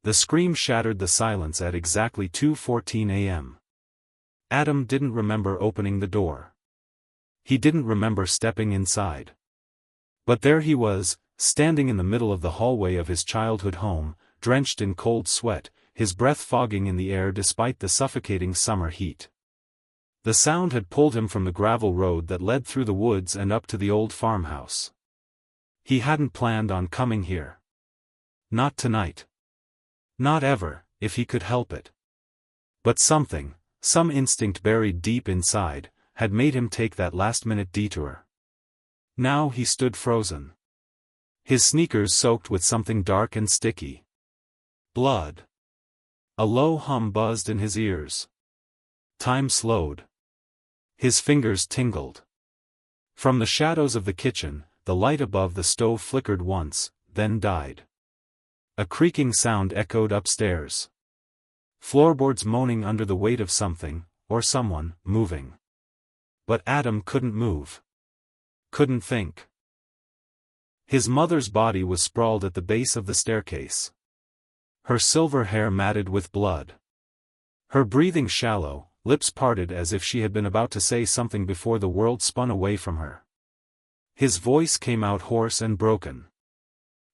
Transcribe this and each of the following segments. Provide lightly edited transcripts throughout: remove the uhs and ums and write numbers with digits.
The scream shattered the silence at exactly 2:14 a.m. Adam didn't remember opening the door. He didn't remember stepping inside. But there he was, standing in the middle of the hallway of his childhood home, drenched in cold sweat, his breath fogging in the air despite the suffocating summer heat. The sound had pulled him from the gravel road that led through the woods and up to the old farmhouse. He hadn't planned on coming here. Not tonight. Not ever, if he could help it. But something, some instinct buried deep inside, had made him take that last-minute detour. Now he stood frozen. His sneakers soaked with something dark and sticky. Blood. A low hum buzzed in his ears. Time slowed. His fingers tingled. From the shadows of the kitchen, the light above the stove flickered once, then died. A creaking sound echoed upstairs. Floorboards moaning under the weight of something, or someone, moving. But Adam couldn't move. Couldn't think. His mother's body was sprawled at the base of the staircase. Her silver hair matted with blood. Her breathing shallow, lips parted as if she had been about to say something before the world spun away from her. His voice came out hoarse and broken.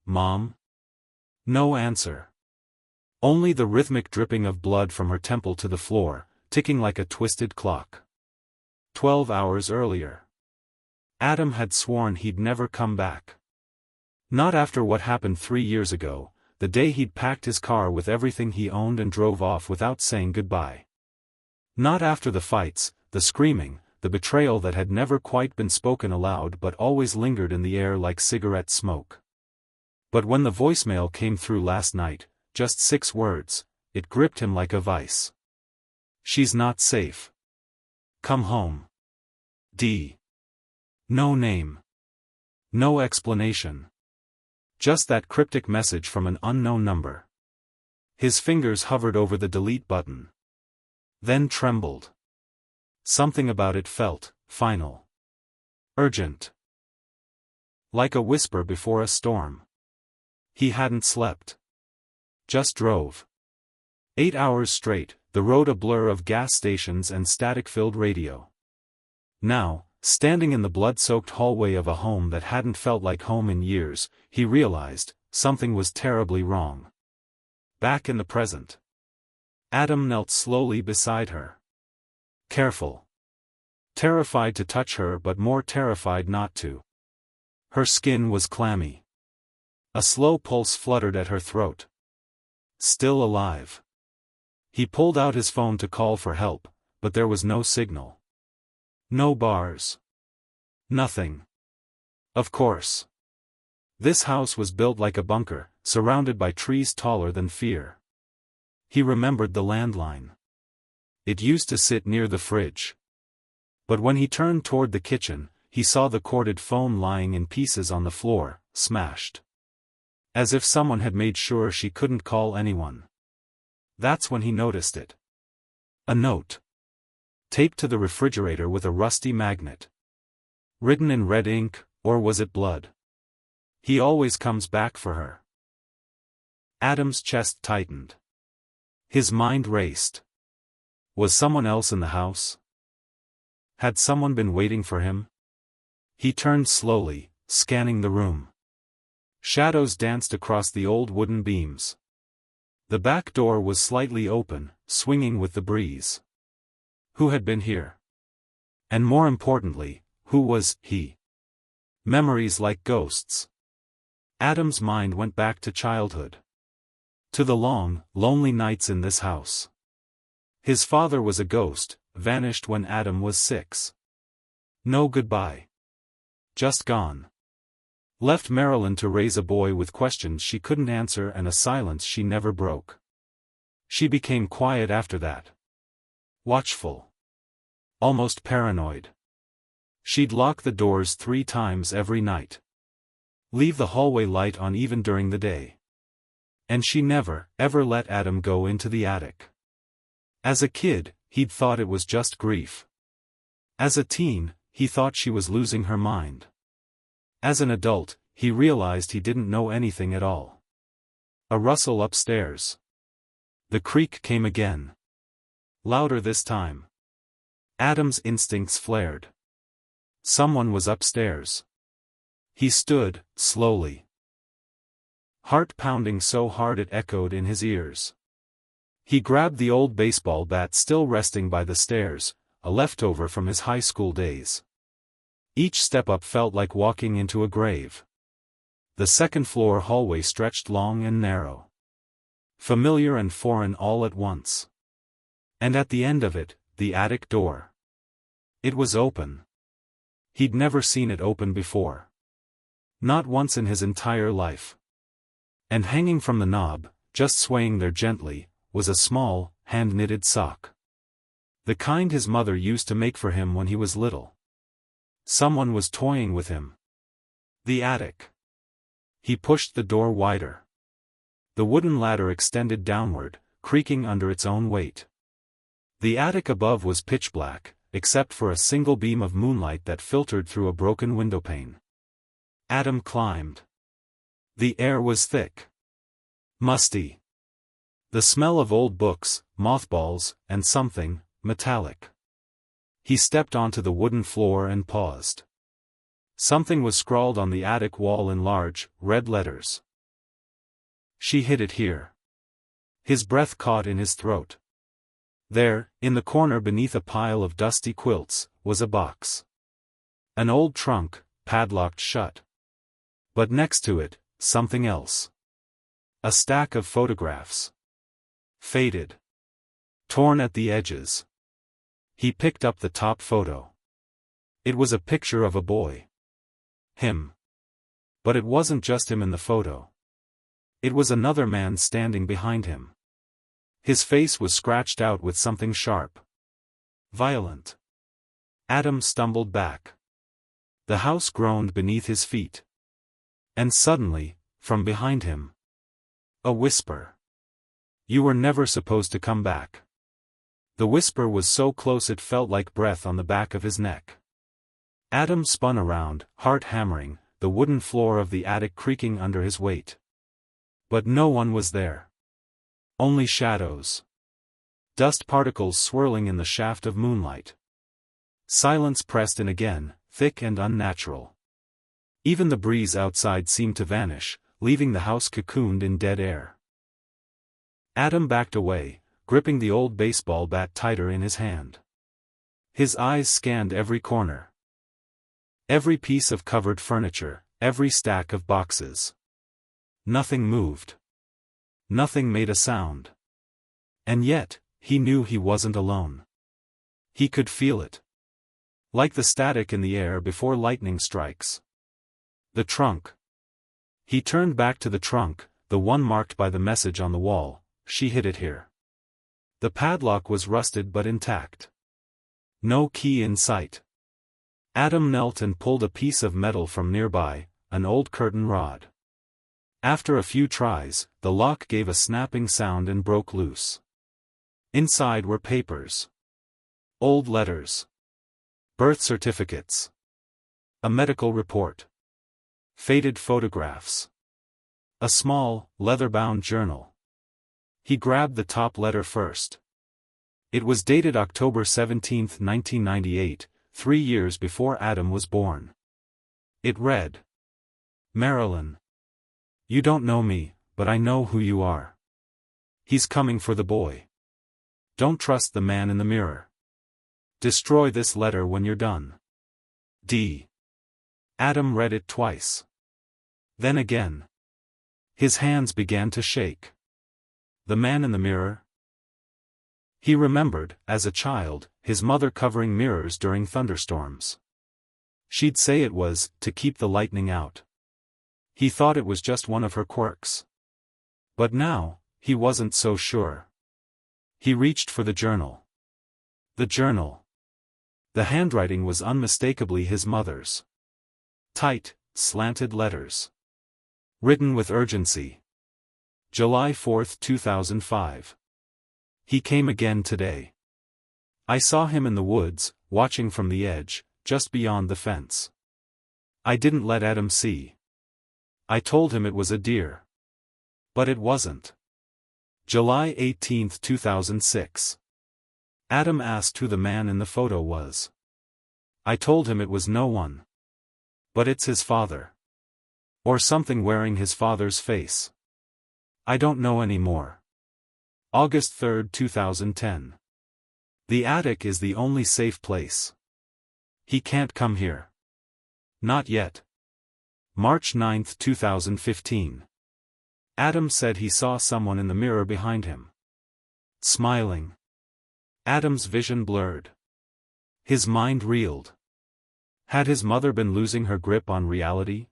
"Mom?" No answer. Only the rhythmic dripping of blood from her temple to the floor, ticking like a twisted clock. 12 hours earlier. Adam had sworn he'd never come back. Not after what happened 3 years ago, the day he'd packed his car with everything he owned and drove off without saying goodbye. Not after the fights, the screaming, the betrayal that had never quite been spoken aloud but always lingered in the air like cigarette smoke. But when the voicemail came through last night, just 6 words, it gripped him like a vice. "She's not safe. Come home. D." No name. No explanation. Just that cryptic message from an unknown number. His fingers hovered over the delete button. Then trembled. Something about it felt final. Urgent. Like a whisper before a storm. He hadn't slept. Just drove. 8 hours straight, the road a blur of gas stations and static-filled radio. Now, standing in the blood-soaked hallway of a home that hadn't felt like home in years, he realized, something was terribly wrong. Back in the present. Adam knelt slowly beside her. Careful. Terrified to touch her but more terrified not to. Her skin was clammy. A slow pulse fluttered at her throat. Still alive. He pulled out his phone to call for help, but there was no signal. No bars. Nothing. Of course. This house was built like a bunker, surrounded by trees taller than fear. He remembered the landline. It used to sit near the fridge. But when he turned toward the kitchen, he saw the corded phone lying in pieces on the floor, smashed. As if someone had made sure she couldn't call anyone. That's when he noticed it. A note. Taped to the refrigerator with a rusty magnet. Written in red ink, or was it blood? "He always comes back for her." Adam's chest tightened. His mind raced. Was someone else in the house? Had someone been waiting for him? He turned slowly, scanning the room. Shadows danced across the old wooden beams. The back door was slightly open, swinging with the breeze. Who had been here? And more importantly, who was he? Memories like ghosts. Adam's mind went back to childhood. To the long, lonely nights in this house. His father was a ghost, vanished when Adam was 6. No goodbye. Just gone. Left Marilyn to raise a boy with questions she couldn't answer and a silence she never broke. She became quiet after that. Watchful. Almost paranoid. She'd lock the doors 3 times every night. Leave the hallway light on even during the day. And she never, ever let Adam go into the attic. As a kid, he'd thought it was just grief. As a teen, he thought she was losing her mind. As an adult, he realized he didn't know anything at all. A rustle upstairs. The creak came again. Louder this time. Adam's instincts flared. Someone was upstairs. He stood, slowly. Heart pounding so hard it echoed in his ears. He grabbed the old baseball bat still resting by the stairs, a leftover from his high school days. Each step up felt like walking into a grave. The second-floor hallway stretched long and narrow. Familiar and foreign all at once. And at the end of it, the attic door. It was open. He'd never seen it open before. Not once in his entire life. And hanging from the knob, just swaying there gently, was a small, hand-knitted sock. The kind his mother used to make for him when he was little. Someone was toying with him. The attic. He pushed the door wider. The wooden ladder extended downward, creaking under its own weight. The attic above was pitch black, except for a single beam of moonlight that filtered through a broken windowpane. Adam climbed. The air was thick. Musty. The smell of old books, mothballs, and something metallic. He stepped onto the wooden floor and paused. Something was scrawled on the attic wall in large, red letters. She hid it here. His breath caught in his throat. There, in the corner beneath a pile of dusty quilts, was a box. An old trunk, padlocked shut. But next to it, something else. A stack of photographs. Faded. Torn at the edges. He picked up the top photo. It was a picture of a boy. Him. But it wasn't just him in the photo. It was another man standing behind him. His face was scratched out with something sharp. Violent. Adam stumbled back. The house groaned beneath his feet. And suddenly, from behind him, a whisper. You were never supposed to come back. The whisper was so close it felt like breath on the back of his neck. Adam spun around, heart hammering, the wooden floor of the attic creaking under his weight. But no one was there. Only shadows. Dust particles swirling in the shaft of moonlight. Silence pressed in again, thick and unnatural. Even the breeze outside seemed to vanish, leaving the house cocooned in dead air. Adam backed away, gripping the old baseball bat tighter in his hand. His eyes scanned every corner. Every piece of covered furniture, every stack of boxes. Nothing moved. Nothing made a sound. And yet, he knew he wasn't alone. He could feel it. Like the static in the air before lightning strikes. The trunk. He turned back to the trunk, the one marked by the message on the wall. She hid it here. The padlock was rusted but intact. No key in sight. Adam knelt and pulled a piece of metal from nearby, an old curtain rod. After a few tries, the lock gave a snapping sound and broke loose. Inside were papers. Old letters. Birth certificates. A medical report. Faded photographs. A small, leather-bound journal. He grabbed the top letter first. It was dated October 17, 1998, 3 years before Adam was born. It read, Marilyn. You don't know me, but I know who you are. He's coming for the boy. Don't trust the man in the mirror. Destroy this letter when you're done. D. Adam read it twice. Then again. His hands began to shake. The man in the mirror? He remembered, as a child, his mother covering mirrors during thunderstorms. She'd say it was, to keep the lightning out. He thought it was just one of her quirks. But now, he wasn't so sure. He reached for the journal. The journal. The handwriting was unmistakably his mother's. Tight, slanted letters. Written with urgency. July 4, 2005. He came again today. I saw him in the woods, watching from the edge, just beyond the fence. I didn't let Adam see. I told him it was a deer. But it wasn't. July 18, 2006. Adam asked who the man in the photo was. I told him it was no one. But it's his father. Or something wearing his father's face. I don't know anymore. August 3, 2010. The attic is the only safe place. He can't come here. Not yet. March 9, 2015. Adam said he saw someone in the mirror behind him. Smiling. Adam's vision blurred. His mind reeled. Had his mother been losing her grip on reality?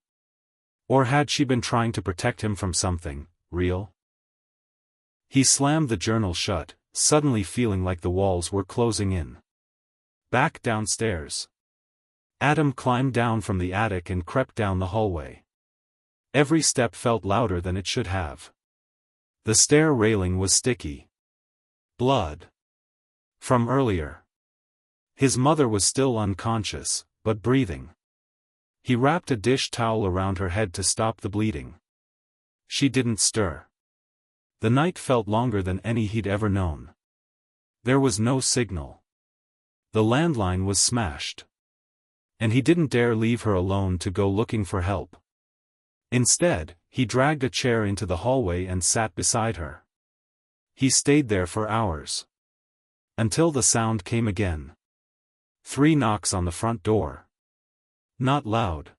Or had she been trying to protect him from something real? He slammed the journal shut, suddenly feeling like the walls were closing in. Back downstairs. Adam climbed down from the attic and crept down the hallway. Every step felt louder than it should have. The stair railing was sticky. Blood. From earlier. His mother was still unconscious, but breathing. He wrapped a dish towel around her head to stop the bleeding. She didn't stir. The night felt longer than any he'd ever known. There was no signal. The landline was smashed. And he didn't dare leave her alone to go looking for help. Instead, he dragged a chair into the hallway and sat beside her. He stayed there for hours. Until the sound came again. 3 knocks on the front door. Not loud.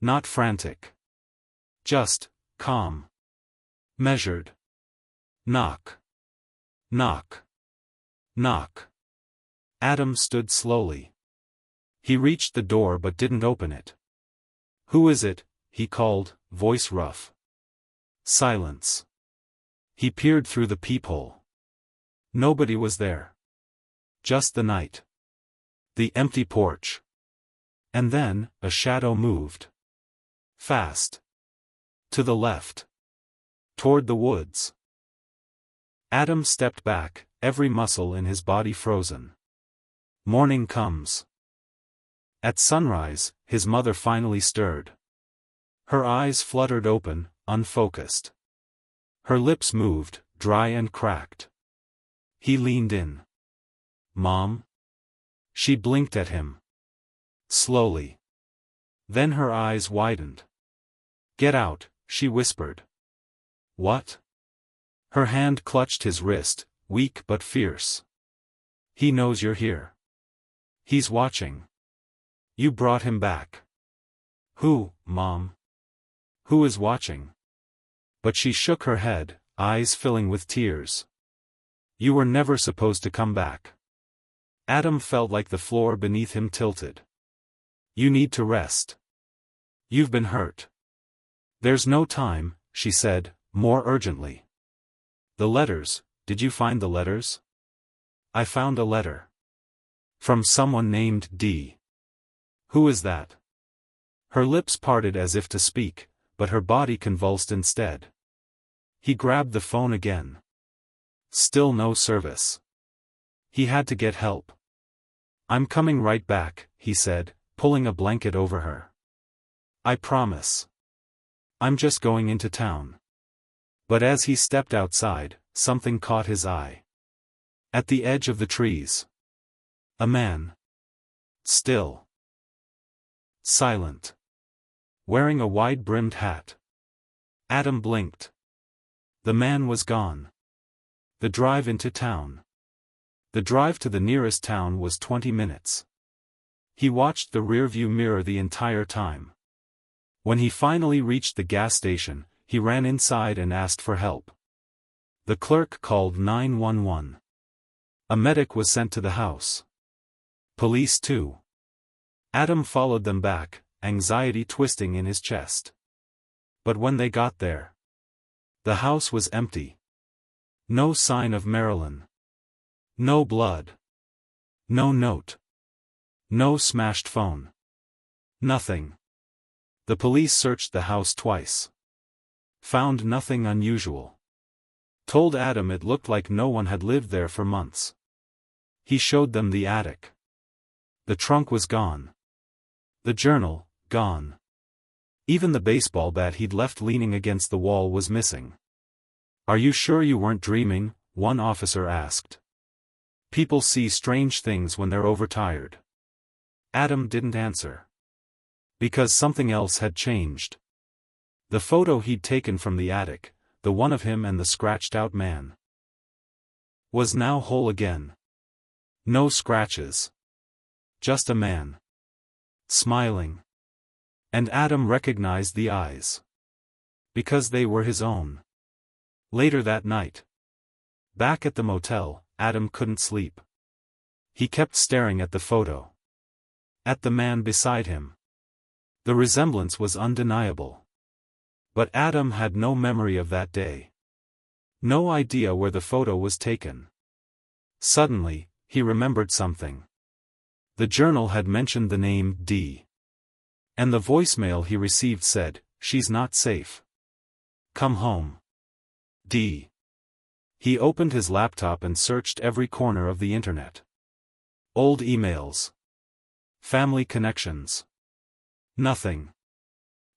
Not frantic. Just calm. Measured. Knock. Knock. Knock. Adam stood slowly. He reached the door but didn't open it. "Who is it?" he called, voice rough. Silence. He peered through the peephole. Nobody was there. Just the night. The empty porch. And then, a shadow moved. Fast. To the left. Toward the woods. Adam stepped back, every muscle in his body frozen. Morning comes. At sunrise, his mother finally stirred. Her eyes fluttered open, unfocused. Her lips moved, dry and cracked. He leaned in. "Mom?" She blinked at him. Slowly. Then her eyes widened. "Get out," she whispered. "What?" Her hand clutched his wrist, weak but fierce. "He knows you're here. He's watching. You brought him back." "Who, Mom? Who is watching?" But she shook her head, eyes filling with tears. "You were never supposed to come back." Adam felt like the floor beneath him tilted. "You need to rest. You've been hurt." "There's no time," she said, more urgently. "The letters, did you find the letters?" "I found a letter. From someone named D." "Who is that?" Her lips parted as if to speak, but her body convulsed instead. He grabbed the phone again. Still no service. He had to get help. "I'm coming right back," he said, pulling a blanket over her. "I promise. I'm just going into town." But as he stepped outside, something caught his eye. At the edge of the trees. A man. Still. Silent. Wearing a wide-brimmed hat. Adam blinked. The man was gone. The drive into town. The drive to the nearest town was 20 minutes. He watched the rearview mirror the entire time. When he finally reached the gas station, he ran inside and asked for help. The clerk called 911. A medic was sent to the house. Police too. Adam followed them back, anxiety twisting in his chest. But when they got there, the house was empty. No sign of Marilyn. No blood. No note. No smashed phone. Nothing. The police searched the house twice. Found nothing unusual. Told Adam it looked like no one had lived there for months. He showed them the attic. The trunk was gone. The journal, gone. Even the baseball bat he'd left leaning against the wall was missing. "Are you sure you weren't dreaming?" one officer asked. "People see strange things when they're overtired." Adam didn't answer. Because something else had changed. The photo he'd taken from the attic, the one of him and the scratched-out man, was now whole again. No scratches. Just a man. Smiling. And Adam recognized the eyes. Because they were his own. Later that night, back at the motel, Adam couldn't sleep. He kept staring at the photo. At the man beside him. The resemblance was undeniable. But Adam had no memory of that day. No idea where the photo was taken. Suddenly, he remembered something. The journal had mentioned the name Dee. And the voicemail he received said, "She's not safe. Come home. Dee." He opened his laptop and searched every corner of the internet. Old emails. Family connections. Nothing.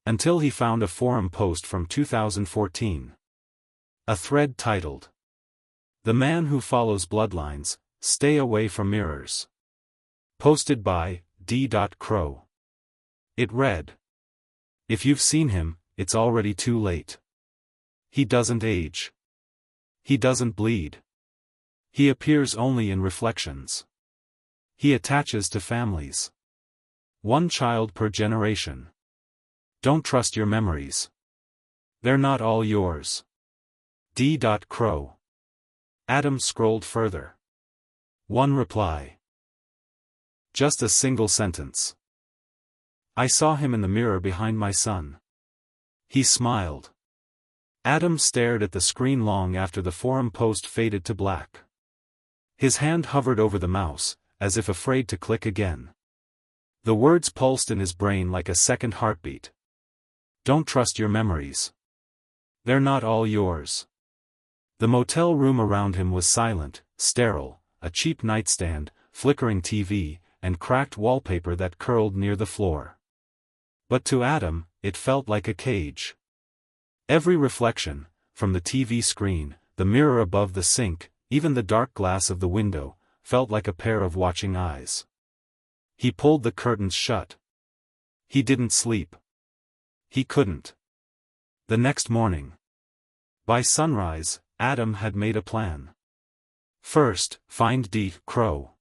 Until he found a forum post from 2014. A thread titled, "The Man Who Follows Bloodlines, Stay Away from Mirrors." Posted by D.Crow. It read, "If you've seen him, it's already too late. He doesn't age. He doesn't bleed. He appears only in reflections. He attaches to families. One child per generation. Don't trust your memories. They're not all yours. D.Crow." Adam scrolled further. One reply. Just a single sentence. "I saw him in the mirror behind my son. He smiled." Adam stared at the screen long after the forum post faded to black. His hand hovered over the mouse, as if afraid to click again. The words pulsed in his brain like a second heartbeat. Don't trust your memories. They're not all yours. The motel room around him was silent, sterile, a cheap nightstand, flickering TV, and cracked wallpaper that curled near the floor. But to Adam, it felt like a cage. Every reflection, from the TV screen, the mirror above the sink, even the dark glass of the window, felt like a pair of watching eyes. He pulled the curtains shut. He didn't sleep. He couldn't. The next morning. By sunrise, Adam had made a plan. First, find D.Crow.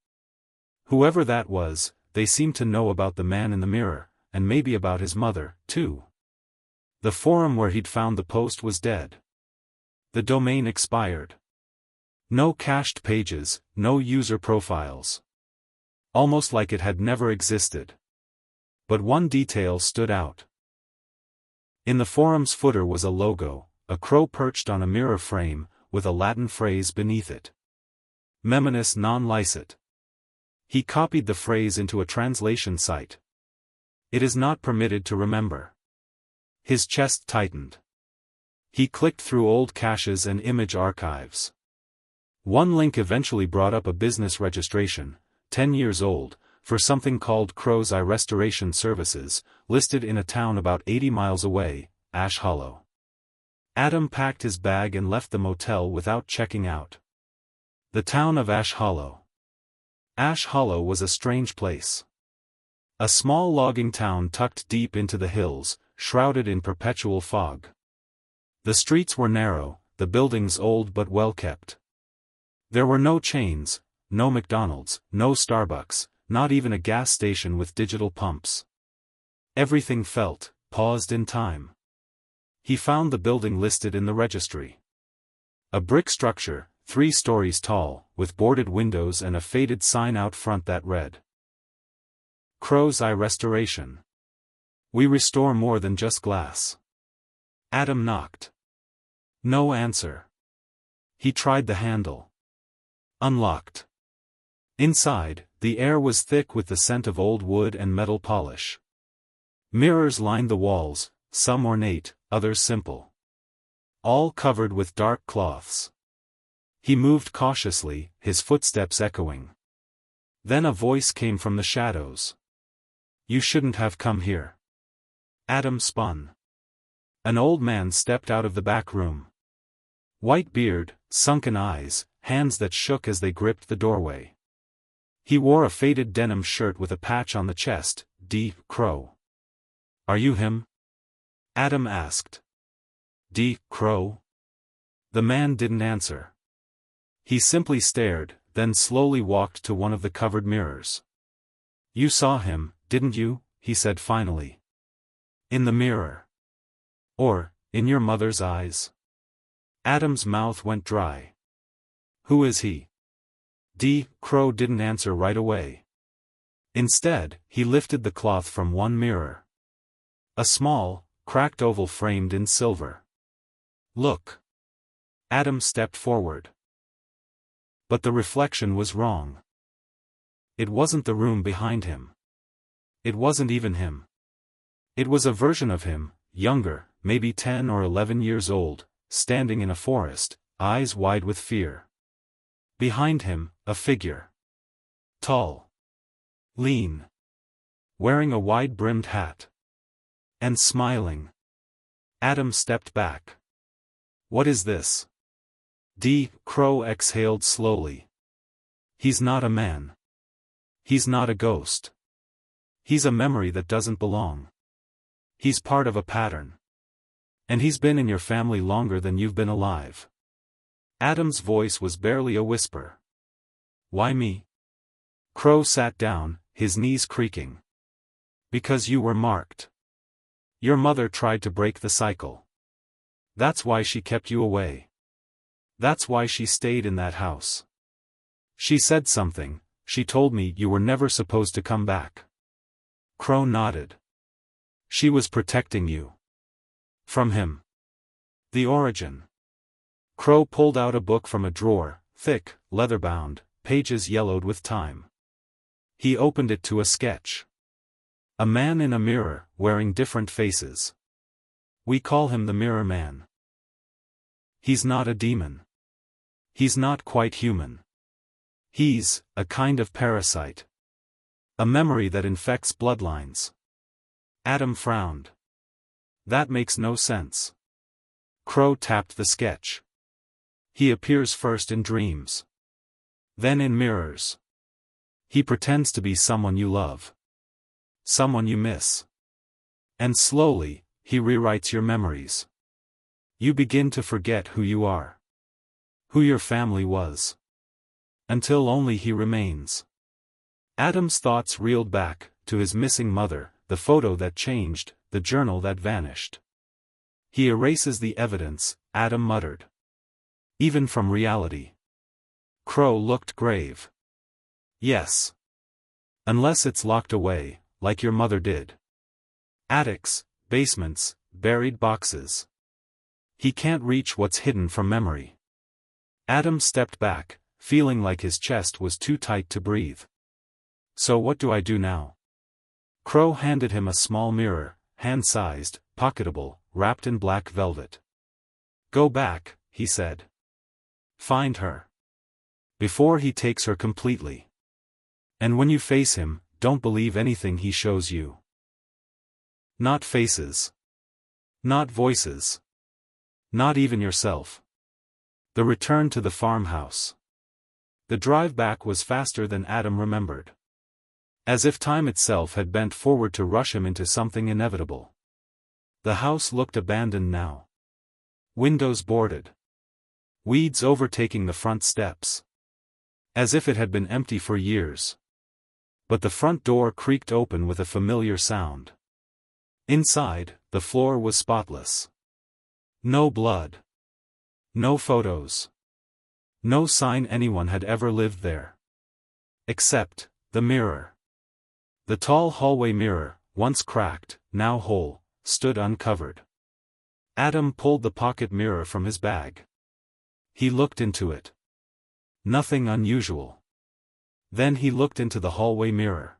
Whoever that was, they seemed to know about the man in the mirror, and maybe about his mother, too. The forum where he'd found the post was dead. The domain expired. No cached pages, no user profiles. Almost like it had never existed. But one detail stood out. In the forum's footer was a logo, a crow perched on a mirror frame, with a Latin phrase beneath it. Meminus non licet. He copied the phrase into a translation site. It is not permitted to remember. His chest tightened. He clicked through old caches and image archives. One link eventually brought up a business registration, 10 years old, for something called Crow's Eye Restoration Services, listed in a town about 80 miles away, Ash Hollow. Adam packed his bag and left the motel without checking out. The town of Ash Hollow. Ash Hollow was a strange place. A small logging town tucked deep into the hills, shrouded in perpetual fog. The streets were narrow, the buildings old but well kept. There were no chains, no McDonald's, no Starbucks, not even a gas station with digital pumps. Everything felt paused in time. He found the building listed in the registry. A brick structure, 3 stories tall, with boarded windows and a faded sign out front that read, "Crow's Eye Restoration. We restore more than just glass." Adam knocked. No answer. He tried the handle. Unlocked. Inside, the air was thick with the scent of old wood and metal polish. Mirrors lined the walls, some ornate, others simple. All covered with dark cloths. He moved cautiously, his footsteps echoing. Then a voice came from the shadows. "You shouldn't have come here." Adam spun. An old man stepped out of the back room. White beard, sunken eyes, hands that shook as they gripped the doorway. He wore a faded denim shirt with a patch on the chest. D. Crow. Are you him? Adam asked. D. Crow? The man didn't answer. He simply stared, then slowly walked to one of the covered mirrors. You saw him, didn't you? He said finally. In the mirror. Or, in your mother's eyes? Adam's mouth went dry. Who is he? D. Crow didn't answer right away. Instead, he lifted the cloth from one mirror. A small, cracked oval framed in silver. Look. Adam stepped forward. But the reflection was wrong. It wasn't the room behind him. It wasn't even him. It was a version of him, younger, maybe 10 or 11 years old, standing in a forest, eyes wide with fear. Behind him, a figure. Tall. Lean. Wearing a wide-brimmed hat. And smiling. Adam stepped back. What is this? D. Crow exhaled slowly. He's not a man. He's not a ghost. He's a memory that doesn't belong. He's part of a pattern. And he's been in your family longer than you've been alive. Adam's voice was barely a whisper. Why me? Crow sat down, his knees creaking. Because you were marked. Your mother tried to break the cycle. That's why she kept you away. That's why she stayed in that house. She said something. She told me you were never supposed to come back. Crow nodded. She was protecting you. From him. The origin. Crow pulled out a book from a drawer, thick, leather-bound, pages yellowed with time. He opened it to a sketch. A man in a mirror, wearing different faces. We call him the Mirror Man. He's not a demon. He's not quite human. He's a kind of parasite. A memory that infects bloodlines. Adam frowned. That makes no sense. Crow tapped the sketch. He appears first in dreams. Then in mirrors. He pretends to be someone you love. Someone you miss. And slowly, he rewrites your memories. You begin to forget who you are. Who your family was. Until only he remains. Adam's thoughts reeled back, to his missing mother, the photo that changed, the journal that vanished. He erases the evidence, Adam muttered. Even from reality. Crow looked grave. Yes. Unless it's locked away, like your mother did. Attics, basements, buried boxes. He can't reach what's hidden from memory. Adam stepped back, feeling like his chest was too tight to breathe. So what do I do now? Crow handed him a small mirror, hand-sized, pocketable, wrapped in black velvet. Go back, he said. Find her. Before he takes her completely. And when you face him, don't believe anything he shows you. Not faces. Not voices. Not even yourself. The return to the farmhouse. The drive back was faster than Adam remembered. As if time itself had bent forward to rush him into something inevitable. The house looked abandoned now. Windows boarded. Weeds overtaking the front steps. As if it had been empty for years. But the front door creaked open with a familiar sound. Inside, the floor was spotless. No blood. No photos. No sign anyone had ever lived there. Except, the mirror. The tall hallway mirror, once cracked, now whole, stood uncovered. Adam pulled the pocket mirror from his bag. He looked into it. Nothing unusual. Then he looked into the hallway mirror.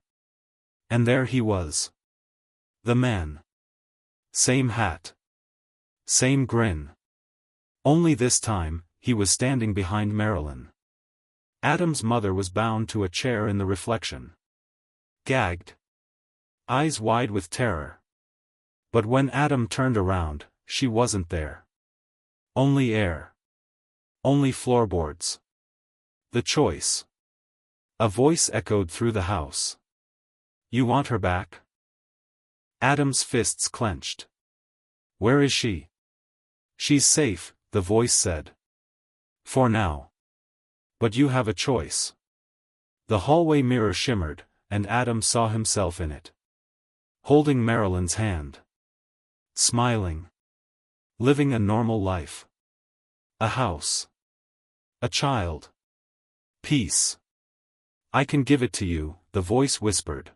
And there he was. The man. Same hat. Same grin. Only this time, he was standing behind Marilyn. Adam's mother was bound to a chair in the reflection. Gagged. Eyes wide with terror. But when Adam turned around, she wasn't there. Only air. Only floorboards. The choice. A voice echoed through the house. You want her back? Adam's fists clenched. Where is she? She's safe, the voice said. For now. But you have a choice. The hallway mirror shimmered, and Adam saw himself in it. Holding Marilyn's hand. Smiling. Living a normal life. A house. A child. Peace. I can give it to you, the voice whispered.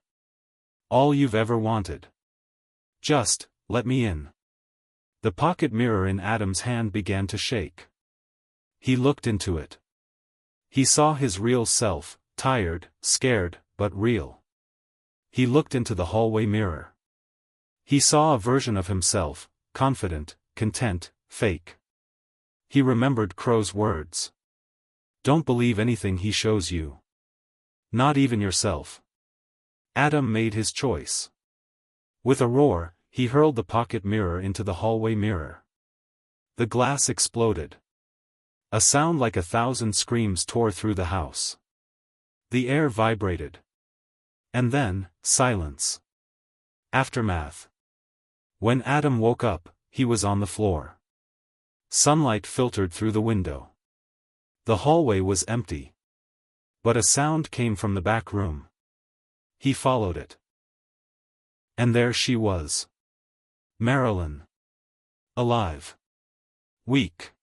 All you've ever wanted. Just, let me in. The pocket mirror in Adam's hand began to shake. He looked into it. He saw his real self, tired, scared, but real. He looked into the hallway mirror. He saw a version of himself, confident, content, fake. He remembered Crow's words. Don't believe anything he shows you. Not even yourself. Adam made his choice. With a roar, he hurled the pocket mirror into the hallway mirror. The glass exploded. A sound like 1,000 screams tore through the house. The air vibrated. And then, silence. Aftermath. When Adam woke up, he was on the floor. Sunlight filtered through the window. The hallway was empty. But a sound came from the back room. He followed it. And there she was. Marilyn. Alive. Weak.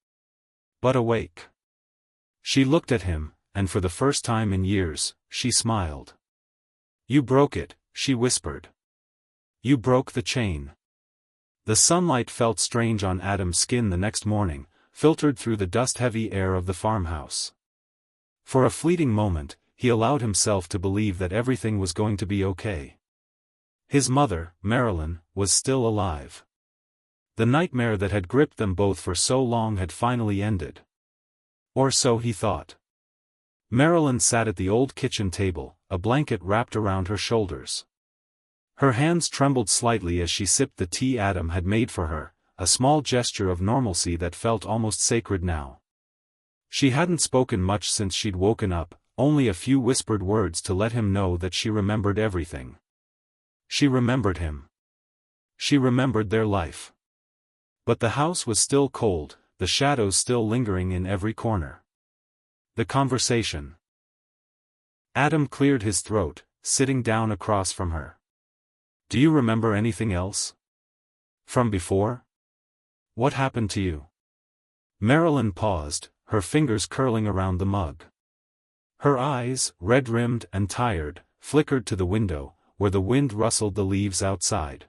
But awake. She looked at him, and for the first time in years, she smiled. You broke it, she whispered. You broke the chain. The sunlight felt strange on Adam's skin the next morning, filtered through the dust-heavy air of the farmhouse. For a fleeting moment, he allowed himself to believe that everything was going to be okay. His mother, Marilyn, was still alive. The nightmare that had gripped them both for so long had finally ended. Or so he thought. Marilyn sat at the old kitchen table, a blanket wrapped around her shoulders. Her hands trembled slightly as she sipped the tea Adam had made for her, a small gesture of normalcy that felt almost sacred now. She hadn't spoken much since she'd woken up, only a few whispered words to let him know that she remembered everything. She remembered him. She remembered their life. But the house was still cold, the shadows still lingering in every corner. The conversation. Adam cleared his throat, sitting down across from her. Do you remember anything else? From before? What happened to you? Marilyn paused, her fingers curling around the mug. Her eyes, red-rimmed and tired, flickered to the window, where the wind rustled the leaves outside.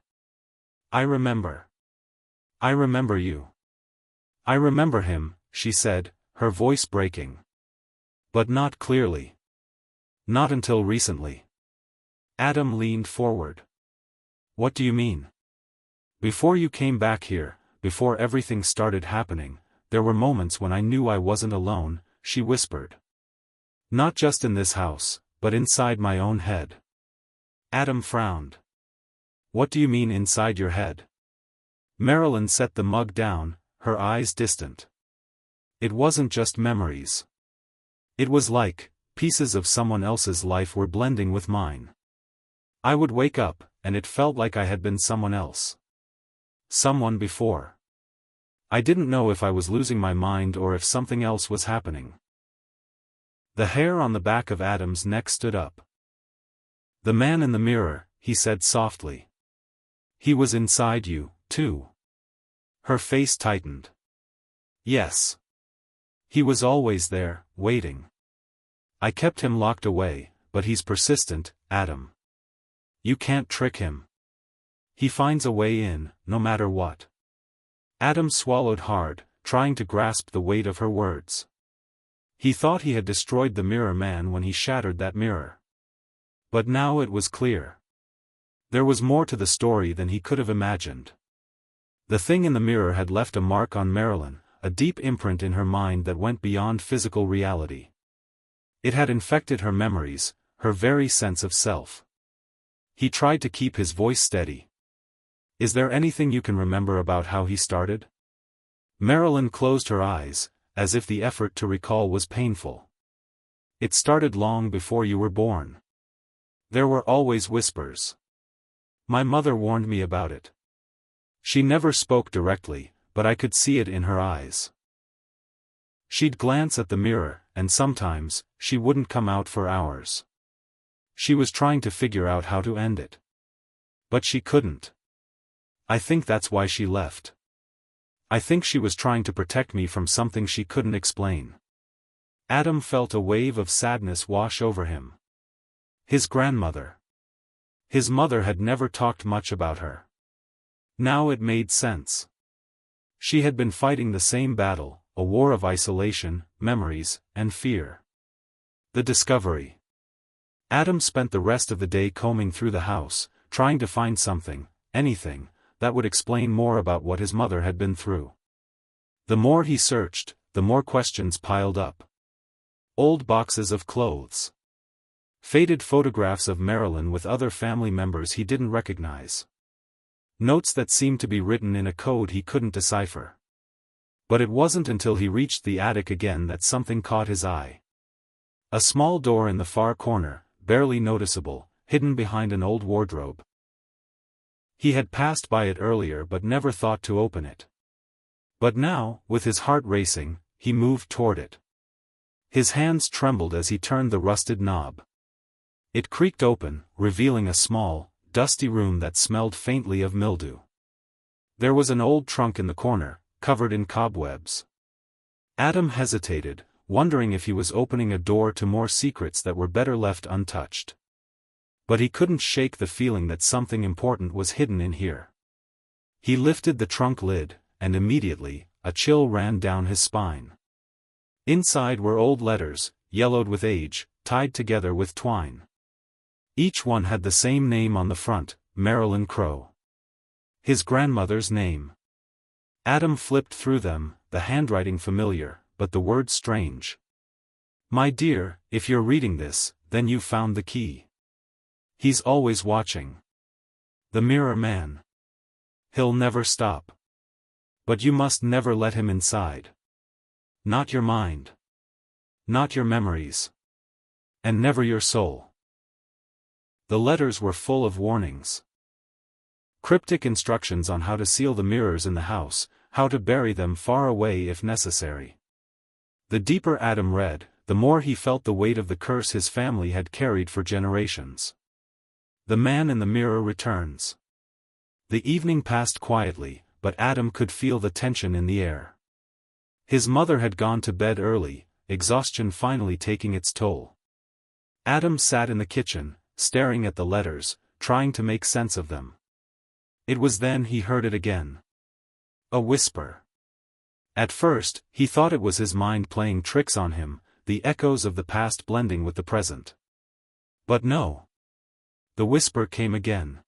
I remember. I remember you. I remember him, she said, her voice breaking. But not clearly. Not until recently. Adam leaned forward. What do you mean? Before you came back here, before everything started happening, there were moments when I knew I wasn't alone, she whispered. Not just in this house, but inside my own head. Adam frowned. What do you mean inside your head? Marilyn set the mug down, her eyes distant. It wasn't just memories. It was like, pieces of someone else's life were blending with mine. I would wake up, and it felt like I had been someone else. Someone before. I didn't know if I was losing my mind or if something else was happening. The hair on the back of Adam's neck stood up. The man in the mirror, he said softly. He was inside you, too. Her face tightened. Yes. He was always there, waiting. I kept him locked away, but he's persistent, Adam. You can't trick him. He finds a way in, no matter what. Adam swallowed hard, trying to grasp the weight of her words. He thought he had destroyed the mirror man when he shattered that mirror. But now it was clear. There was more to the story than he could have imagined. The thing in the mirror had left a mark on Marilyn, a deep imprint in her mind that went beyond physical reality. It had infected her memories, her very sense of self. He tried to keep his voice steady. Is there anything you can remember about how he started? Marilyn closed her eyes, as if the effort to recall was painful. It started long before you were born. There were always whispers. My mother warned me about it. She never spoke directly, but I could see it in her eyes. She'd glance at the mirror, and sometimes, she wouldn't come out for hours. She was trying to figure out how to end it. But she couldn't. I think that's why she left. I think she was trying to protect me from something she couldn't explain. Adam felt a wave of sadness wash over him. His grandmother. His mother had never talked much about her. Now it made sense. She had been fighting the same battle, a war of isolation, memories, and fear. The discovery. Adam spent the rest of the day combing through the house, trying to find something, anything, that would explain more about what his mother had been through. The more he searched, the more questions piled up. Old boxes of clothes. Faded photographs of Marilyn with other family members he didn't recognize. Notes that seemed to be written in a code he couldn't decipher. But it wasn't until he reached the attic again that something caught his eye. A small door in the far corner, barely noticeable, hidden behind an old wardrobe. He had passed by it earlier but never thought to open it. But now, with his heart racing, he moved toward it. His hands trembled as he turned the rusted knob. It creaked open, revealing a small, dusty room that smelled faintly of mildew. There was an old trunk in the corner, covered in cobwebs. Adam hesitated, wondering if he was opening a door to more secrets that were better left untouched. But he couldn't shake the feeling that something important was hidden in here. He lifted the trunk lid, and immediately, a chill ran down his spine. Inside were old letters, yellowed with age, tied together with twine. Each one had the same name on the front, Marilyn Crowe. His grandmother's name. Adam flipped through them, the handwriting familiar, but the words strange. My dear, if you're reading this, then you found the key. He's always watching. The mirror man. He'll never stop. But you must never let him inside. Not your mind. Not your memories. And never your soul. The letters were full of warnings. Cryptic instructions on how to seal the mirrors in the house, how to bury them far away if necessary. The deeper Adam read, the more he felt the weight of the curse his family had carried for generations. The man in the mirror returns. The evening passed quietly, but Adam could feel the tension in the air. His mother had gone to bed early, exhaustion finally taking its toll. Adam sat in the kitchen, staring at the letters, trying to make sense of them. It was then he heard it again. A whisper. At first, he thought it was his mind playing tricks on him, the echoes of the past blending with the present. But no. The whisper came again.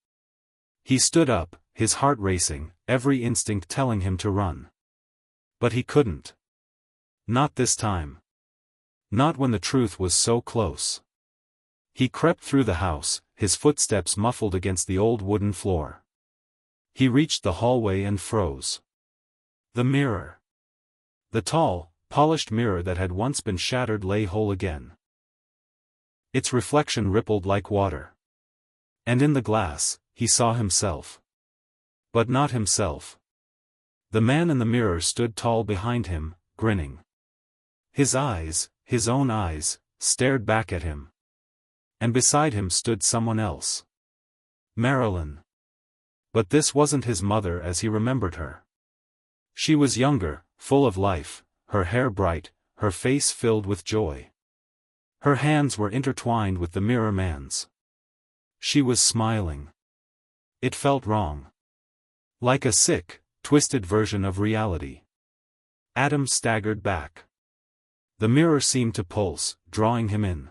He stood up, his heart racing, every instinct telling him to run. But he couldn't. Not this time. Not when the truth was so close. He crept through the house, his footsteps muffled against the old wooden floor. He reached the hallway and froze. The mirror. The tall, polished mirror that had once been shattered lay whole again. Its reflection rippled like water. And in the glass, he saw himself. But not himself. The man in the mirror stood tall behind him, grinning. His eyes, his own eyes, stared back at him. And beside him stood someone else. Marilyn. But this wasn't his mother as he remembered her. She was younger, full of life, her hair bright, her face filled with joy. Her hands were intertwined with the mirror man's. She was smiling. It felt wrong. Like a sick, twisted version of reality. Adam staggered back. The mirror seemed to pulse, drawing him in.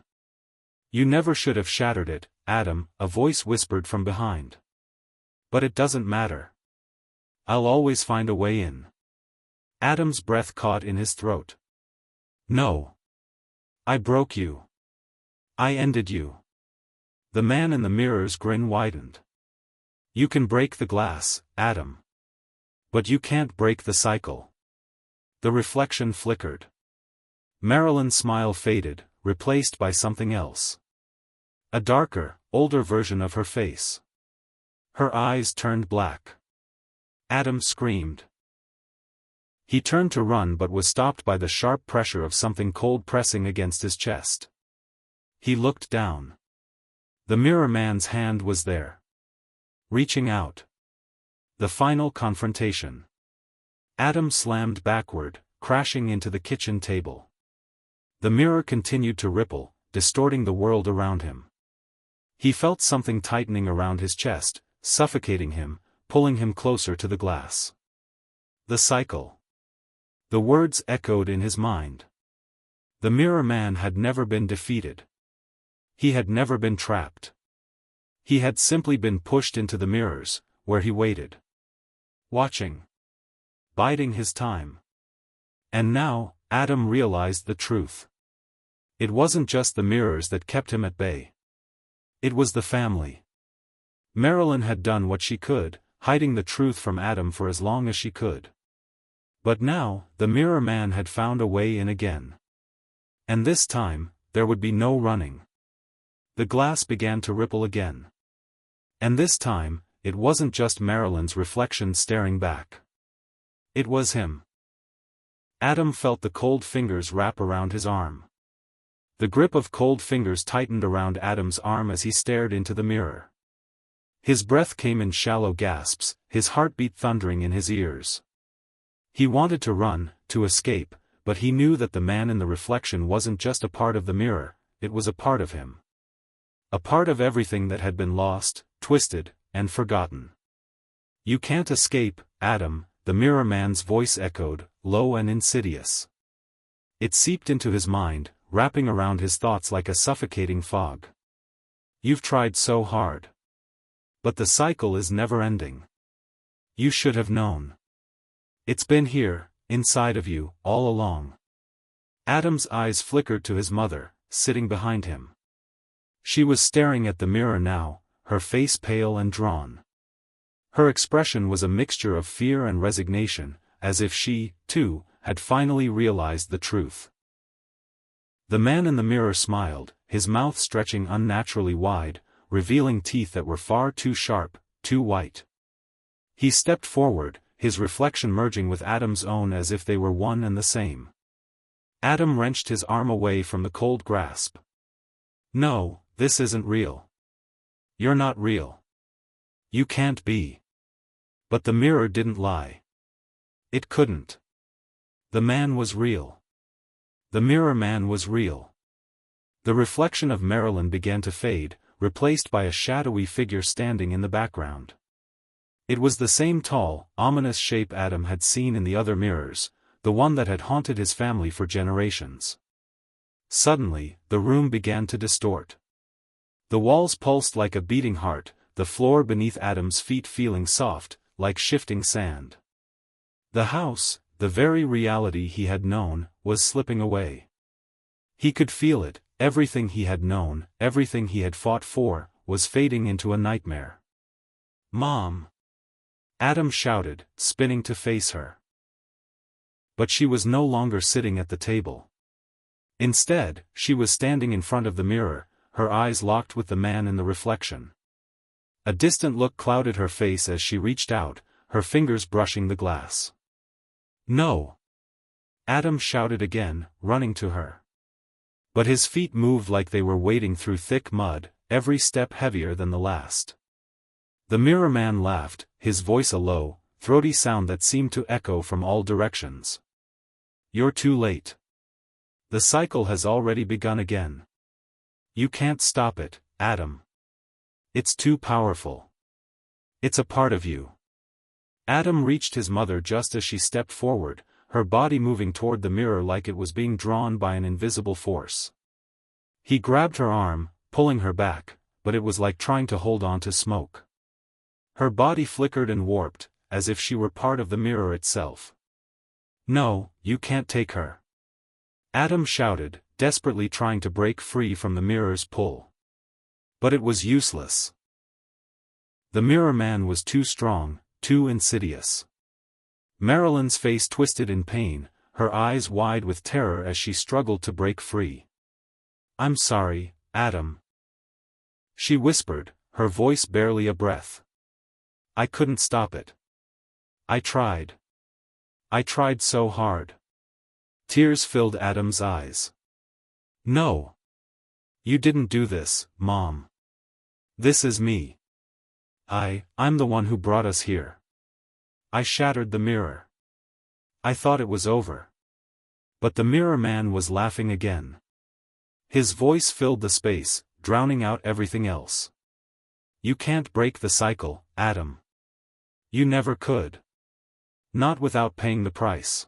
You never should have shattered it, Adam, a voice whispered from behind. But it doesn't matter. I'll always find a way in. Adam's breath caught in his throat. No. I broke you. I ended you. The man in the mirror's grin widened. You can break the glass, Adam. But you can't break the cycle. The reflection flickered. Marilyn's smile faded, replaced by something else. A darker, older version of her face. Her eyes turned black. Adam screamed. He turned to run but was stopped by the sharp pressure of something cold pressing against his chest. He looked down. The mirror man's hand was there. Reaching out. The final confrontation. Adam slammed backward, crashing into the kitchen table. The mirror continued to ripple, distorting the world around him. He felt something tightening around his chest, suffocating him, pulling him closer to the glass. The cycle. The words echoed in his mind. The mirror man had never been defeated. He had never been trapped. He had simply been pushed into the mirrors, where he waited. Watching. Biding his time. And now, Adam realized the truth. It wasn't just the mirrors that kept him at bay. It was the family. Marilyn had done what she could, hiding the truth from Adam for as long as she could. But now, the mirror man had found a way in again. And this time, there would be no running. The glass began to ripple again. And this time, it wasn't just Marilyn's reflection staring back. It was him. Adam felt the cold fingers wrap around his arm. The grip of cold fingers tightened around Adam's arm as he stared into the mirror. His breath came in shallow gasps, his heartbeat thundering in his ears. He wanted to run, to escape, but he knew that the man in the reflection wasn't just a part of the mirror, it was a part of him. A part of everything that had been lost, twisted, and forgotten. "You can't escape, Adam," the mirror man's voice echoed, low and insidious. It seeped into his mind, wrapping around his thoughts like a suffocating fog. "You've tried so hard. But the cycle is never ending. You should have known. It's been here, inside of you, all along." Adam's eyes flickered to his mother, sitting behind him. She was staring at the mirror now, her face pale and drawn. Her expression was a mixture of fear and resignation, as if she, too, had finally realized the truth. The man in the mirror smiled, his mouth stretching unnaturally wide, revealing teeth that were far too sharp, too white. He stepped forward, his reflection merging with Adam's own as if they were one and the same. Adam wrenched his arm away from the cold grasp. "No, this isn't real. You're not real. You can't be." But the mirror didn't lie. It couldn't. The man was real. The mirror man was real. The reflection of Marilyn began to fade, replaced by a shadowy figure standing in the background. It was the same tall, ominous shape Adam had seen in the other mirrors, the one that had haunted his family for generations. Suddenly, the room began to distort. The walls pulsed like a beating heart, the floor beneath Adam's feet feeling soft, like shifting sand. The house, the very reality he had known, was slipping away. He could feel it, everything he had known, everything he had fought for, was fading into a nightmare. "Mom!" Adam shouted, spinning to face her. But she was no longer sitting at the table. Instead, she was standing in front of the mirror, her eyes locked with the man in the reflection. A distant look clouded her face as she reached out, her fingers brushing the glass. "No!" Adam shouted again, running to her. But his feet moved like they were wading through thick mud, every step heavier than the last. The mirror man laughed, his voice a low, throaty sound that seemed to echo from all directions. "You're too late. The cycle has already begun again. You can't stop it, Adam. It's too powerful. It's a part of you." Adam reached his mother just as she stepped forward, her body moving toward the mirror like it was being drawn by an invisible force. He grabbed her arm, pulling her back, but it was like trying to hold on to smoke. Her body flickered and warped, as if she were part of the mirror itself. "No, you can't take her." Adam shouted, desperately trying to break free from the mirror's pull. But it was useless. The mirror man was too strong, too insidious. Marilyn's face twisted in pain, her eyes wide with terror as she struggled to break free. "I'm sorry, Adam," she whispered, her voice barely a breath. "I couldn't stop it. I tried. I tried so hard." Tears filled Adam's eyes. "No. You didn't do this, Mom. This is me. I'm the one who brought us here. I shattered the mirror. I thought it was over." But the mirror man was laughing again. His voice filled the space, drowning out everything else. "You can't break the cycle, Adam. You never could. Not without paying the price."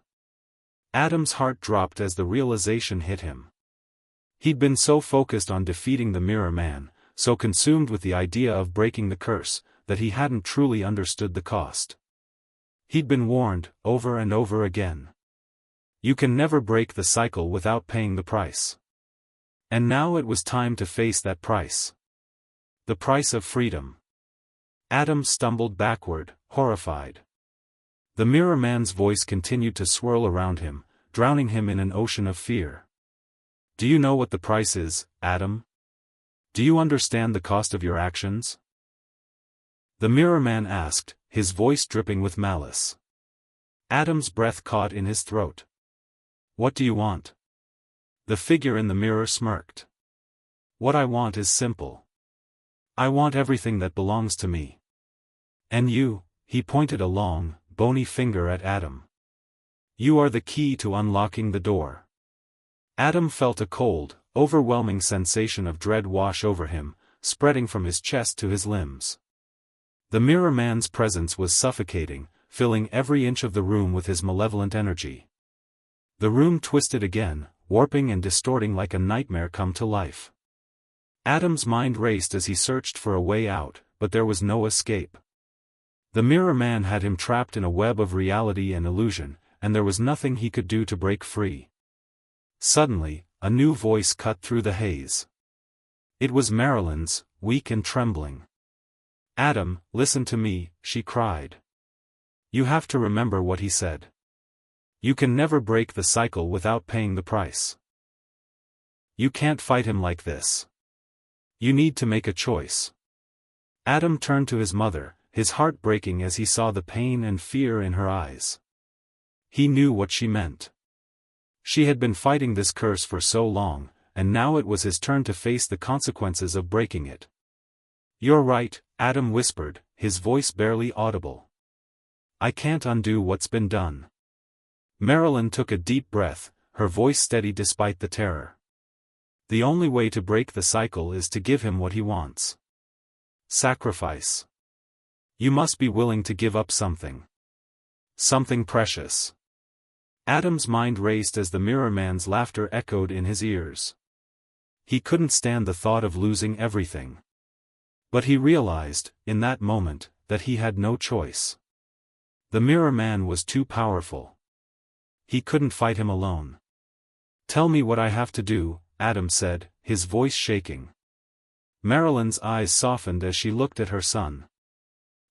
Adam's heart dropped as the realization hit him. He'd been so focused on defeating the mirror man, so consumed with the idea of breaking the curse, that he hadn't truly understood the cost. He'd been warned, over and over again. You can never break the cycle without paying the price. And now it was time to face that price. The price of freedom. Adam stumbled backward, horrified. The mirror man's voice continued to swirl around him, drowning him in an ocean of fear. "Do you know what the price is, Adam? Do you understand the cost of your actions?" The mirror man asked, his voice dripping with malice. Adam's breath caught in his throat. "What do you want?" The figure in the mirror smirked. "What I want is simple. I want everything that belongs to me. And you," he pointed a long, bony finger at Adam. "You are the key to unlocking the door." Adam felt a cold, overwhelming sensation of dread wash over him, spreading from his chest to his limbs. The mirror man's presence was suffocating, filling every inch of the room with his malevolent energy. The room twisted again, warping and distorting like a nightmare come to life. Adam's mind raced as he searched for a way out, but there was no escape. The mirror man had him trapped in a web of reality and illusion, and there was nothing he could do to break free. Suddenly, a new voice cut through the haze. It was Marilyn's, weak and trembling. "Adam, listen to me," she cried. "You have to remember what he said. You can never break the cycle without paying the price. You can't fight him like this. You need to make a choice." Adam turned to his mother, his heart breaking as he saw the pain and fear in her eyes. He knew what she meant. She had been fighting this curse for so long, and now it was his turn to face the consequences of breaking it. "You're right," Adam whispered, his voice barely audible. "I can't undo what's been done." Marilyn took a deep breath, her voice steady despite the terror. "The only way to break the cycle is to give him what he wants. Sacrifice. You must be willing to give up something. Something precious." Adam's mind raced as the mirror man's laughter echoed in his ears. He couldn't stand the thought of losing everything. But he realized, in that moment, that he had no choice. The mirror man was too powerful. He couldn't fight him alone. "Tell me what I have to do," Adam said, his voice shaking. Marilyn's eyes softened as she looked at her son.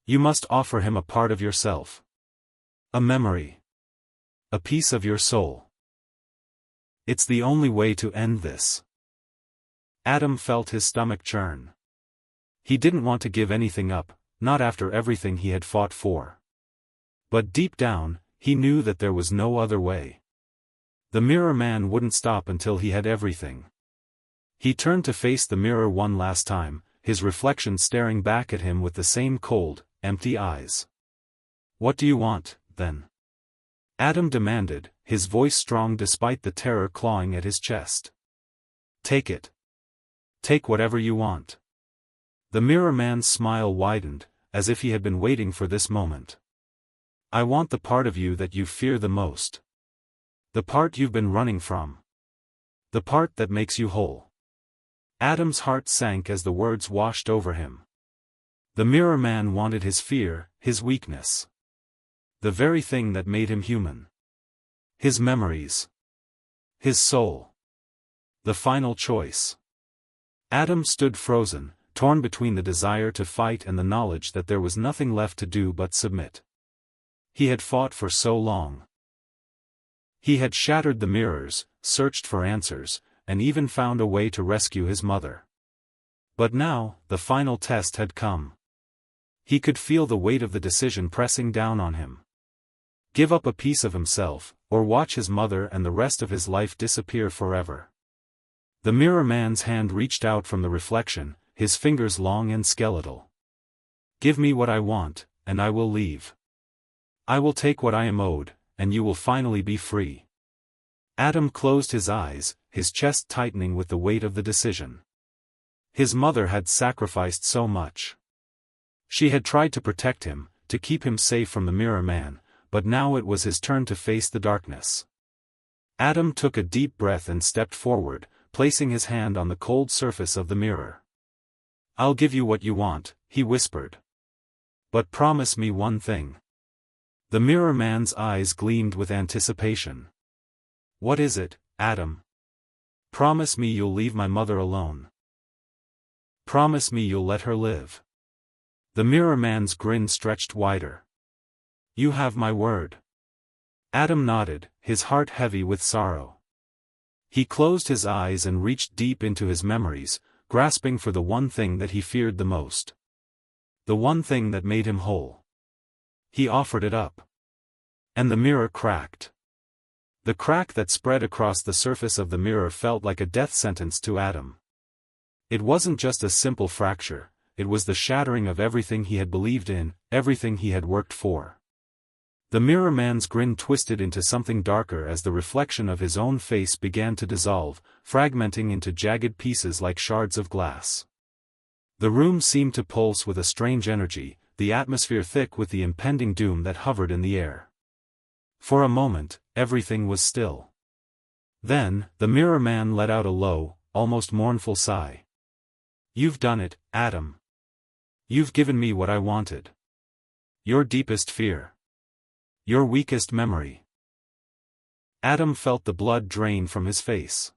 "You must offer him a part of yourself. A memory. A piece of your soul. It's the only way to end this." Adam felt his stomach churn. He didn't want to give anything up, not after everything he had fought for. But deep down, he knew that there was no other way. The mirror man wouldn't stop until he had everything. He turned to face the mirror one last time, his reflection staring back at him with the same cold, empty eyes. "What do you want, then?" Adam demanded, his voice strong despite the terror clawing at his chest. "Take it. Take whatever you want." The mirror man's smile widened, as if he had been waiting for this moment. "I want the part of you that you fear the most. The part you've been running from. The part that makes you whole." Adam's heart sank as the words washed over him. The mirror man wanted his fear, his weakness. The very thing that made him human. His memories. His soul. The final choice. Adam stood frozen, torn between the desire to fight and the knowledge that there was nothing left to do but submit. He had fought for so long. He had shattered the mirrors, searched for answers, and even found a way to rescue his mother. But now, the final test had come. He could feel the weight of the decision pressing down on him. Give up a piece of himself, or watch his mother and the rest of his life disappear forever. The mirror man's hand reached out from the reflection, his fingers long and skeletal. Give me what I want, and I will leave. I will take what I am owed, and you will finally be free. Adam closed his eyes, his chest tightening with the weight of the decision. His mother had sacrificed so much. She had tried to protect him, to keep him safe from the mirror man, but now it was his turn to face the darkness. Adam took a deep breath and stepped forward, placing his hand on the cold surface of the mirror. I'll give you what you want, he whispered. But promise me one thing. The mirror man's eyes gleamed with anticipation. What is it, Adam? Promise me you'll leave my mother alone. Promise me you'll let her live. The mirror man's grin stretched wider. You have my word. Adam nodded, his heart heavy with sorrow. He closed his eyes and reached deep into his memories, grasping for the one thing that he feared the most. The one thing that made him whole. He offered it up. And the mirror cracked. The crack that spread across the surface of the mirror felt like a death sentence to Adam. It wasn't just a simple fracture, it was the shattering of everything he had believed in, everything he had worked for. The mirror man's grin twisted into something darker as the reflection of his own face began to dissolve, fragmenting into jagged pieces like shards of glass. The room seemed to pulse with a strange energy, the atmosphere thick with the impending doom that hovered in the air. For a moment, everything was still. Then, the mirror man let out a low, almost mournful sigh. You've done it, Adam. You've given me what I wanted. Your deepest fear. Your weakest memory. Adam felt the blood drain from his face.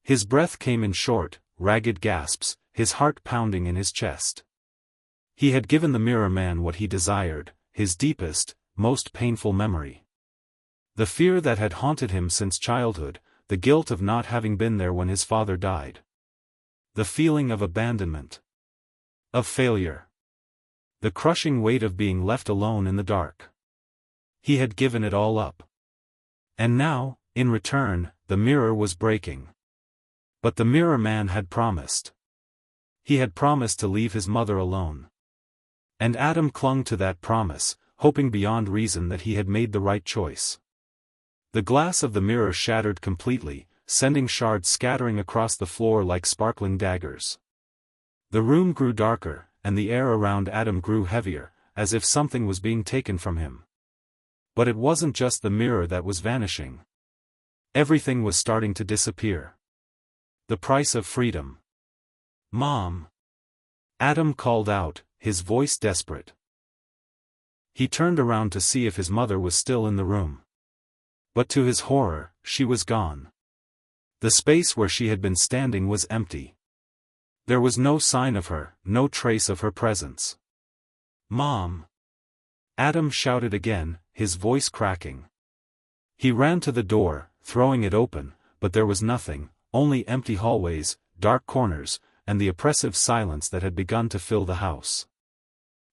His breath came in short, ragged gasps, his heart pounding in his chest. He had given the mirror man what he desired, his deepest, most painful memory. The fear that had haunted him since childhood, the guilt of not having been there when his father died. The feeling of abandonment. Of failure. The crushing weight of being left alone in the dark. He had given it all up. And now, in return, the mirror was breaking. But the mirror man had promised. He had promised to leave his mother alone. And Adam clung to that promise, hoping beyond reason that he had made the right choice. The glass of the mirror shattered completely, sending shards scattering across the floor like sparkling daggers. The room grew darker, and the air around Adam grew heavier, as if something was being taken from him. But it wasn't just the mirror that was vanishing. Everything was starting to disappear. The price of freedom. Mom! Adam called out, his voice desperate. He turned around to see if his mother was still in the room. But to his horror, she was gone. The space where she had been standing was empty. There was no sign of her, no trace of her presence. Mom! Adam shouted again, his voice cracking. He ran to the door, throwing it open, but there was nothing, only empty hallways, dark corners, and the oppressive silence that had begun to fill the house.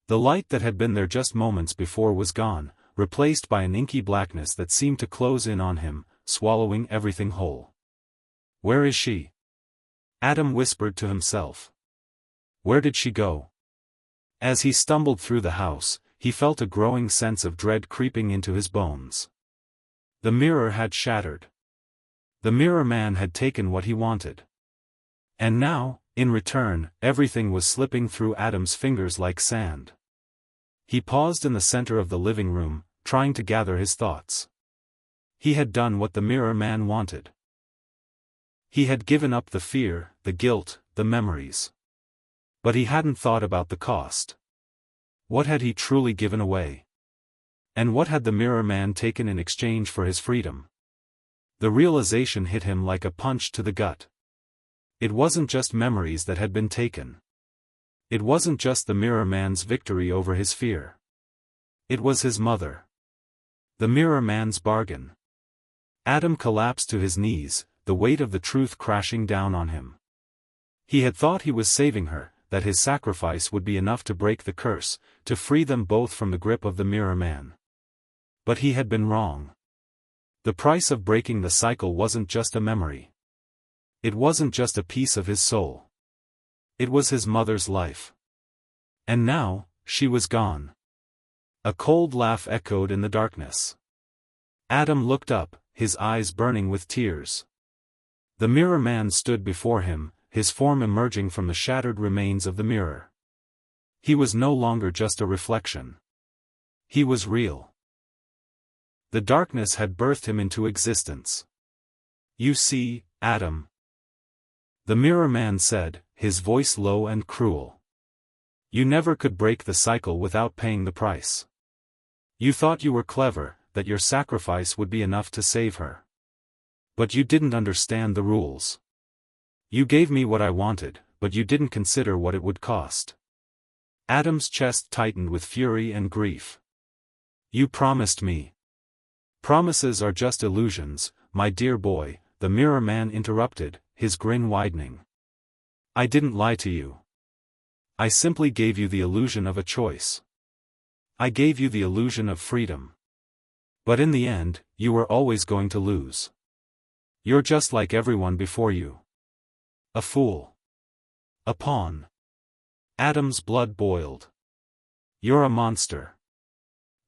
The light that had been there just moments before was gone, replaced by an inky blackness that seemed to close in on him, swallowing everything whole. Where is she? Adam whispered to himself. Where did she go? As he stumbled through the house, he felt a growing sense of dread creeping into his bones. The mirror had shattered. The mirror man had taken what he wanted. And now, in return, everything was slipping through Adam's fingers like sand. He paused in the center of the living room, trying to gather his thoughts. He had done what the mirror man wanted. He had given up the fear, the guilt, the memories. But he hadn't thought about the cost. What had he truly given away? And what had the mirror man taken in exchange for his freedom? The realization hit him like a punch to the gut. It wasn't just memories that had been taken. It wasn't just the mirror man's victory over his fear. It was his mother. The mirror man's bargain. Adam collapsed to his knees, the weight of the truth crashing down on him. He had thought he was saving her, that his sacrifice would be enough to break the curse, to free them both from the grip of the mirror man. But he had been wrong. The price of breaking the cycle wasn't just a memory. It wasn't just a piece of his soul. It was his mother's life. And now, she was gone. A cold laugh echoed in the darkness. Adam looked up, his eyes burning with tears. The mirror man stood before him, his form emerging from the shattered remains of the mirror. He was no longer just a reflection. He was real. The darkness had birthed him into existence. "You see, Adam," the mirror man said, his voice low and cruel. "You never could break the cycle without paying the price. You thought you were clever, that your sacrifice would be enough to save her. But you didn't understand the rules. You gave me what I wanted, but you didn't consider what it would cost." Adam's chest tightened with fury and grief. "You promised me." "Promises are just illusions, my dear boy," the mirror man interrupted, his grin widening. "I didn't lie to you. I simply gave you the illusion of a choice. I gave you the illusion of freedom. But in the end, you were always going to lose. You're just like everyone before you. A fool. A pawn." Adam's blood boiled. "You're a monster."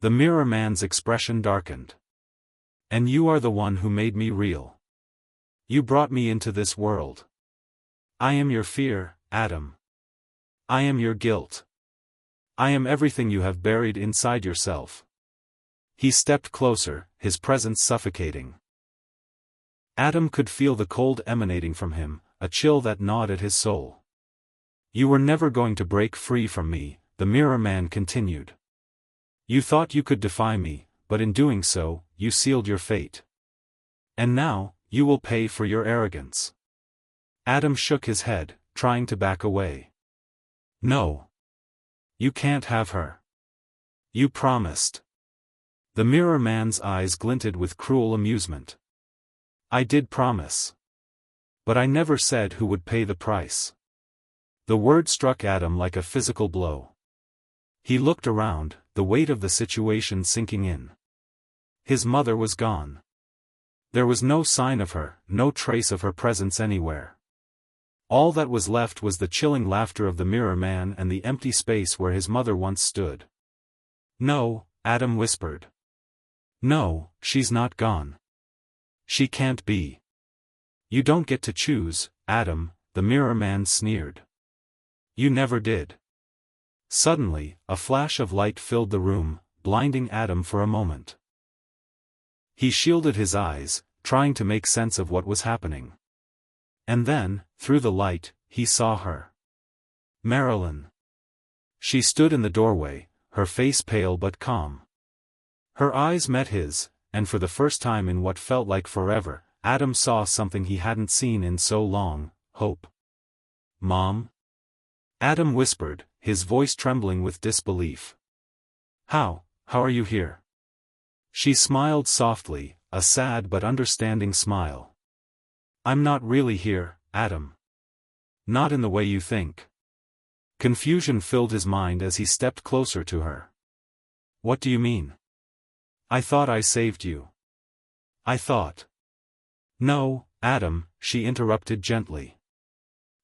The mirror man's expression darkened. "And you are the one who made me real. You brought me into this world. I am your fear, Adam. I am your guilt. I am everything you have buried inside yourself." He stepped closer, his presence suffocating. Adam could feel the cold emanating from him, a chill that gnawed at his soul. "You were never going to break free from me," the mirror man continued. "You thought you could defy me, but in doing so, you sealed your fate. And now, you will pay for your arrogance." Adam shook his head, trying to back away. "No. You can't have her. You promised." The mirror man's eyes glinted with cruel amusement. "I did promise. But I never said who would pay the price." The word struck Adam like a physical blow. He looked around, the weight of the situation sinking in. His mother was gone. There was no sign of her, no trace of her presence anywhere. All that was left was the chilling laughter of the mirror man and the empty space where his mother once stood. "No," Adam whispered. "No, she's not gone. She can't be." "You don't get to choose, Adam," the mirror man sneered. "You never did." Suddenly, a flash of light filled the room, blinding Adam for a moment. He shielded his eyes, trying to make sense of what was happening. And then, through the light, he saw her. Marilyn. She stood in the doorway, her face pale but calm. Her eyes met his, and for the first time in what felt like forever, Adam saw something he hadn't seen in so long: hope. "Mom?" Adam whispered, his voice trembling with disbelief. How are you here?" She smiled softly, a sad but understanding smile. "I'm not really here, Adam. Not in the way you think." Confusion filled his mind as he stepped closer to her. "What do you mean? I thought I saved you. I thought—" "No, Adam," she interrupted gently.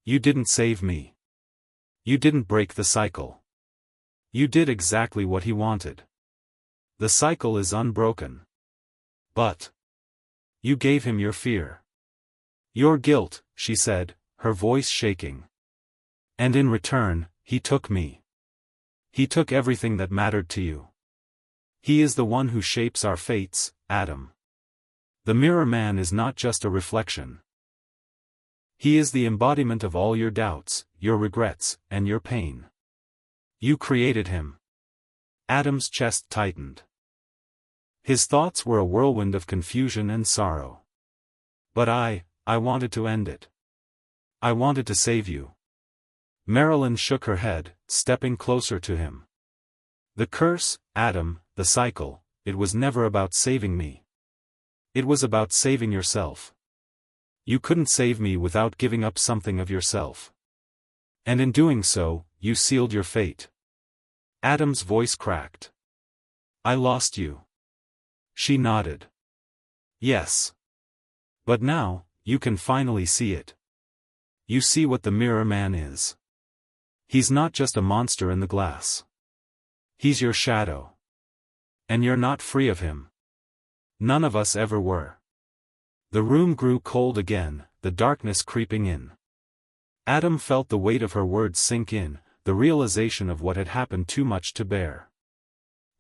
"You didn't save me. You didn't break the cycle. You did exactly what he wanted. The cycle is unbroken. But you gave him your fear. Your guilt," she said, her voice shaking. "And in return, he took me. He took everything that mattered to you. He is the one who shapes our fates, Adam. The mirror man is not just a reflection. He is the embodiment of all your doubts, your regrets, and your pain. You created him." Adam's chest tightened. His thoughts were a whirlwind of confusion and sorrow. "But I wanted to end it. I wanted to save you." Marilyn shook her head, stepping closer to him. "The curse, Adam, the cycle, it was never about saving me. It was about saving yourself. You couldn't save me without giving up something of yourself. And in doing so, you sealed your fate. Adam's voice cracked. I lost you. She nodded. Yes. But now, you can finally see it. You see what the mirror man is. He's not just a monster in the glass. He's your shadow. And you're not free of him. None of us ever were. The room grew cold again, the darkness creeping in. Adam felt the weight of her words sink in, the realization of what had happened too much to bear.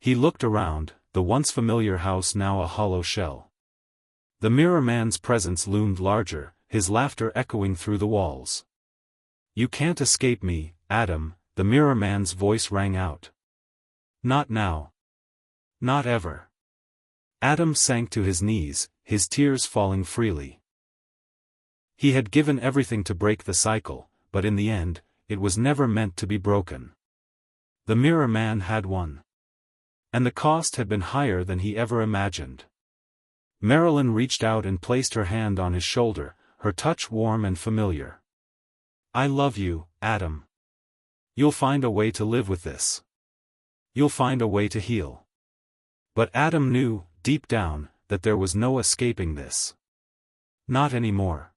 He looked around, the once familiar house now a hollow shell. The mirror man's presence loomed larger, his laughter echoing through the walls. You can't escape me, Adam, the mirror man's voice rang out. Not now. Not ever. Adam sank to his knees, his tears falling freely. He had given everything to break the cycle, but in the end, it was never meant to be broken. The mirror man had won. And the cost had been higher than he ever imagined. Marilyn reached out and placed her hand on his shoulder, her touch warm and familiar. I love you, Adam. You'll find a way to live with this. You'll find a way to heal. But Adam knew, deep down, that there was no escaping this. Not anymore.